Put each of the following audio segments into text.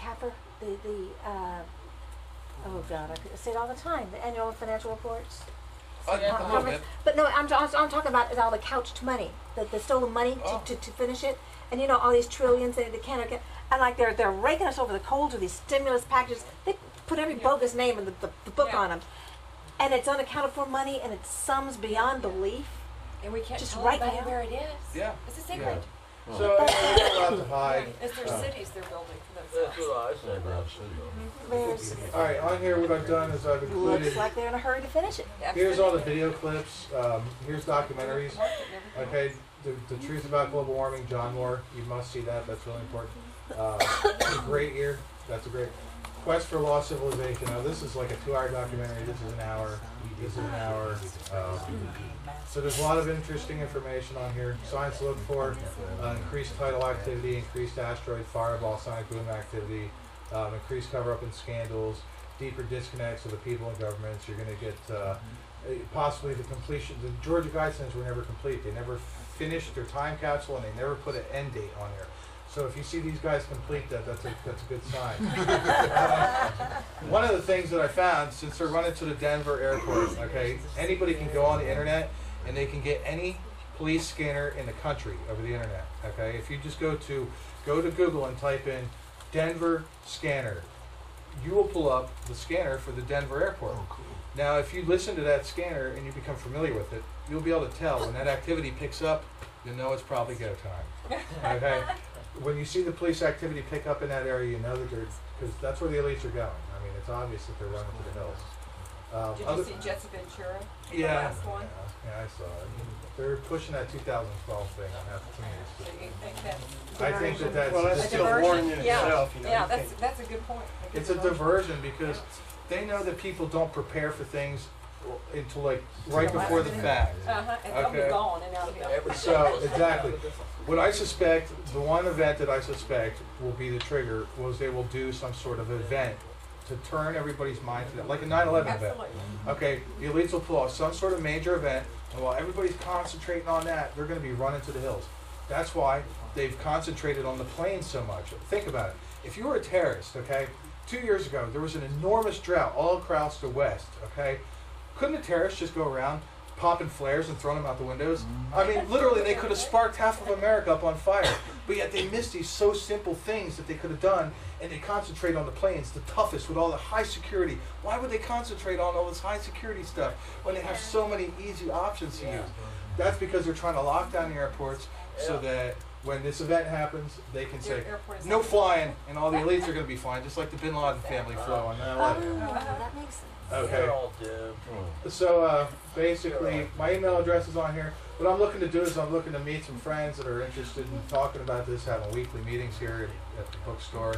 CAFR, oh God, I say it all the time, the annual financial reports. But no, I'm talking about all the couched money, the stolen money to finish it, and you know all these trillions they can't get, and like they're raking us over the coals with these stimulus packages. They put every bogus name in the book on them, and it's unaccounted for money, and it sums beyond belief. And we can't just tell right anybody now. where it is. Yeah. It's a secret. Yeah. So it's a lot to hide. It's their cities they're building for themselves. There's, All right, on here what I've done is I've included. looks like they're in a hurry to finish it. Here's all the video clips. Here's documentaries. Okay, the truth about global warming. John Moore, you must see that. That's really important. A Great Year. That's a great. Quest for Lost Civilization. Now this is like a 2-hour documentary. This is an hour. This is an hour. So there's a lot of interesting information on here. Signs to look for: increased tidal activity, increased asteroid fireball sonic boom activity, increased cover-up in scandals, deeper disconnects of the people and governments. You're going to get possibly the completion. The Georgia Guidestones were never complete. They never finished their time capsule, and they never put an end date on here. So if you see these guys complete that, that's a good sign. One of the things that I found, since they're running to the Denver airport, okay, anybody can go on the internet and they can get any police scanner in the country over the internet. Okay, if you just go to Google and type in Denver scanner, you will pull up the scanner for the Denver airport. Oh, cool. Now, if you listen to that scanner and you become familiar with it, you'll be able to tell when that activity picks up. You know it's probably go time. Okay. When you see the police activity pick up in that area, you know that they're, because that's where the elites are going. I mean, it's obvious that they're running to the hills. Did you see Jets Ventura? Yeah. The last one? Yeah, I saw it. They're pushing that 2012 thing on that So you think that's I think that's well, that's a still diversion? warning in itself. You know, yeah, you that's a good point. it's a diversion because they know that people don't prepare for things until like right before the fact. And they'll be gone and out of here. So exactly. What I suspect, the one event that I suspect will be the trigger, was they will do some sort of event to turn everybody's mind to that, like a 9/11 event. Absolutely. Okay, the elites will pull off some sort of major event, and while everybody's concentrating on that, they're going to be running to the hills. That's why they've concentrated on the planes so much. Think about it. If you were a terrorist, okay, 2 years ago, there was an enormous drought all across the West, okay? Couldn't a terrorist just go around popping flares and throwing them out the windows? I mean, literally, they could have sparked half of America up on fire. But yet they missed these so simple things that they could have done, and they concentrate on the planes, the toughest, with all the high security. Why would they concentrate on all this high security stuff when they have so many easy options to use? That's because they're trying to lock down the airports so that when this event happens, they can say, no flying, and all the elites are going to be flying, just like the Bin Laden family flew on 9/11. That makes sense. Okay. So basically, my email address is on here. What I'm looking to do is I'm looking to meet some friends that are interested in talking about this, having weekly meetings here at the bookstore,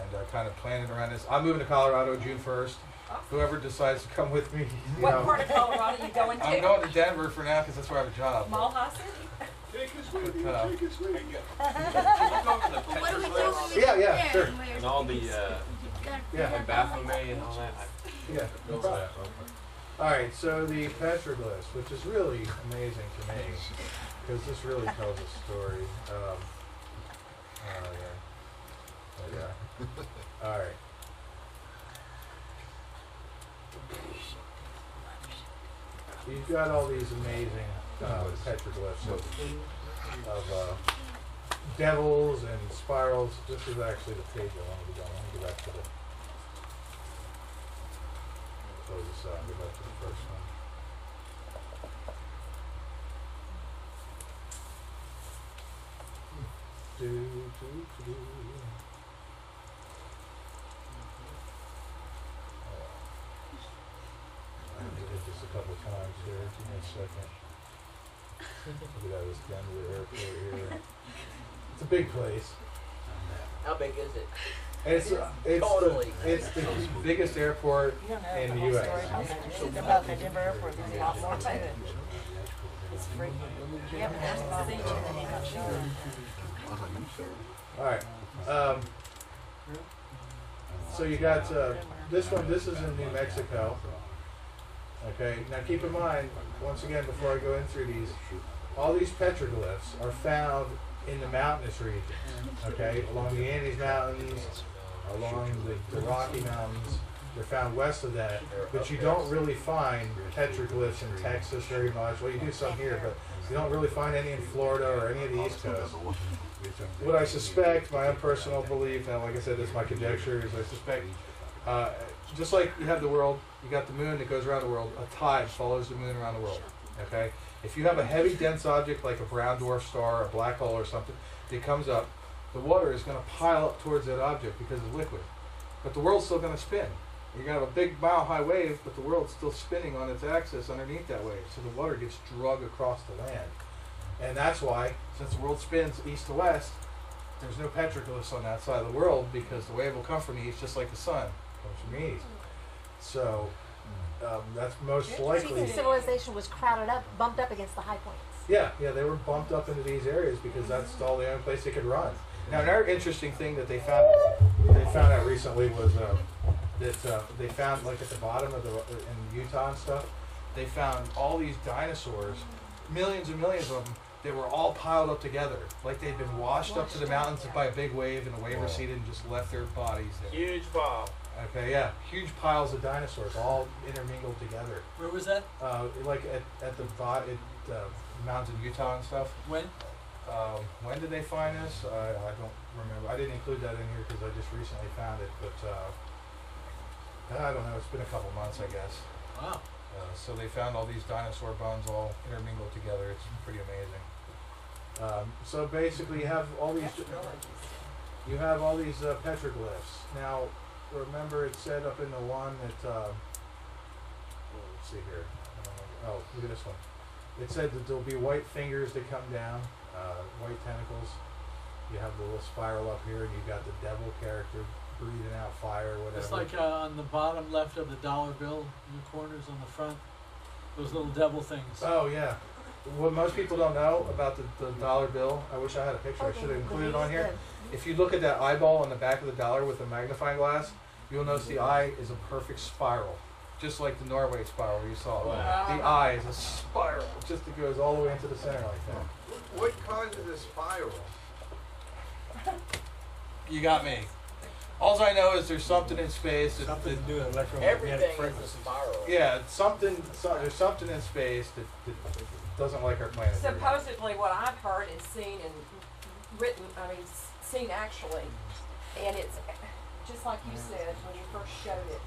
and kind of planning around this. I'm moving to Colorado June 1st. Whoever decides to come with me, you What know. part of Colorado are you going to? I'm going to Denver for now because that's where I have a job. Malha City? Take us with you, But, take us with you. What do we do when we Yeah, get yeah, there? sure. And all the Yeah. and Baphomet and all that. Yeah. No problem. All right, so the petroglyphs, which is really amazing to me, because this really tells a story. Yeah. All right. You've got all these amazing petroglyphs of devils and spirals. This is actually the page I wanted to go on. Let me go back to the. Close this out and go back to the first one. I have to hit this a couple times here. Give me a second. Look at that, this Denver airport here. It's a big place. How big is it? It's the biggest airport in the U.S. About the Denver airport, there's a lot more to it. It's freaky. Yeah, but there's a lot of things that I'm not sure. All right. So you got this one. This is in New Mexico. Okay. Now keep in mind, once again, before I go in through these, all these petroglyphs are found in the mountainous regions. Okay, along the Andes Mountains, along the Rocky Mountains. They're found west of that, but you don't really find petroglyphs in Texas very much. Well, you do some here, but you don't really find any in Florida or any of the East Coast. What I suspect, my own personal belief, and like I said, this is my conjecture, is I suspect, just like you have the world, you got the moon that goes around the world, a tide follows the moon around the world, okay? If you have a heavy, dense object like a brown dwarf star, a black hole or something, that comes up, the water is going to pile up towards that object because it's liquid. But the world's still going to spin. You're going to have a big mile-high wave, but the world's still spinning on its axis underneath that wave. So the water gets dragged across the land. And that's why, since the world spins east to west, there's no petroglyphs on that side of the world, because the wave will come from the east just like the sun comes from the east. So that's most So you likely. think civilization was crowded up, bumped up against the high points? Yeah, they were bumped up into these areas because that's all the only place they could run. Now, another interesting thing that they found out recently was that they found, like at the bottom of in Utah and stuff, they found all these dinosaurs, millions and millions of them. They were all piled up together, like they'd been washed up to the mountains by a big wave, and the wave receded and just left their bodies there. Huge ball. Okay, yeah, huge piles of dinosaurs, all intermingled together. Where was that? Like at the mountains in Utah and stuff. When? When did they find this? I don't remember. I didn't include that in here because I just recently found it, but I don't know. It's been a couple months, I guess. Wow. So they found all these dinosaur bones all intermingled together. It's pretty amazing. So basically, you have all these petroglyphs. Now, remember, it said up in the one that let's see here. Oh, look at this one. It said that there'll be white fingers that come down, white tentacles. You have the little spiral up here, and you've got the devil character breathing out fire, or whatever. It's like on the bottom left of the dollar bill, in the corners on the front, those little devil things. Oh yeah. What most people don't know about the dollar bill, I wish I had a picture. I should have included it on here. If you look at that eyeball on the back of the dollar with a magnifying glass, you'll notice the eye is a perfect spiral, just like the Norway spiral you saw. Wow. The eye is a spiral, just it goes all the way into the center like that. What causes a spiral? You got me. All I know is there's something in space that, Something to do with electromagnetic Everything is a frequencies. spiral. yeah, there's something in space that doesn't like our planet. very much. Supposedly, what I've heard and seen and written, seen actually, and it's just like you said when you first showed it.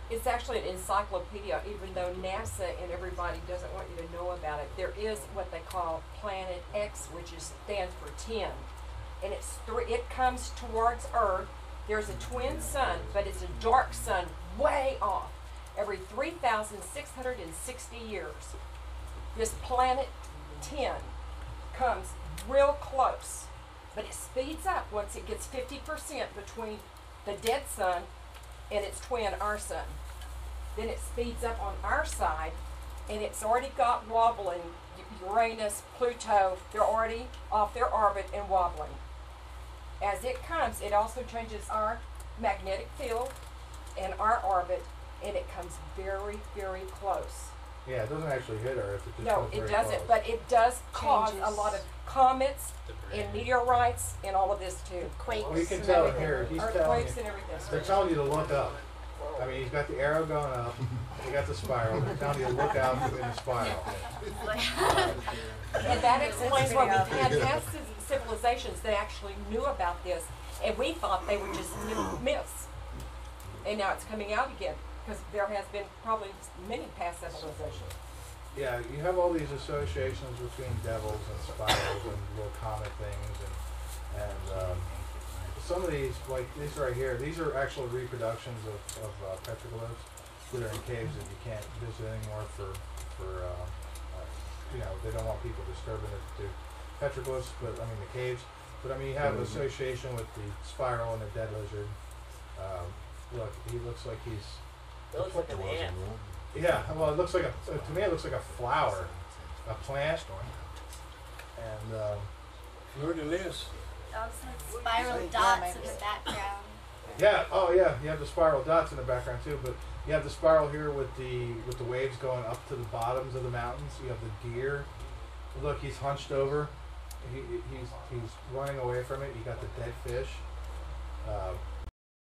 It's actually an encyclopedia, even though NASA and everybody doesn't want you to know about it. There is what they call Planet X, which stands for 10. And it comes towards Earth. There's a twin sun, but it's a dark sun way off every 3,660 years. This planet 10 comes real close, but it speeds up once it gets 50% between the dead sun and its twin, our sun. Then it speeds up on our side, and it's already got wobbling. Uranus, Pluto, they're already off their orbit and wobbling. As it comes, it also changes our magnetic field and our orbit, and it comes very, very close. Yeah, it doesn't actually hit Earth. It just No, comes it very doesn't, close. but it does cause a Changes. lot of comets and meteorites and all of this too. Quakes. Well, you can and tell everything. here. He's telling you. Earthquakes and everything. They're telling you to look up. I mean, he's got the arrow going up. He got the spiral. They're telling you to look out in the spiral. And that explains why we've had past civilizations that actually knew about this, and we thought they were just myths. And now it's coming out again, because there has been probably many past civilizations. Yeah, you have all these associations between devils and spirals and little comet things, and some of these, like these right here, these are actual reproductions of petroglyphs that are in caves that you can't visit anymore for they don't want people disturbing the petroglyphs, but I mean the caves. But I mean you have an association with the spiral and the dead lizard. Look, he looks like he's. It looks like an ant. Yeah, well, it looks like to me it looks like a flower, a plant, and Look at this. Those spiral dots in the background. yeah, oh yeah, you have the spiral dots in the background too, but you have the spiral here with the waves going up to the bottoms of the mountains. You have the deer. Look, he's hunched over. He's running away from it. You got the dead fish.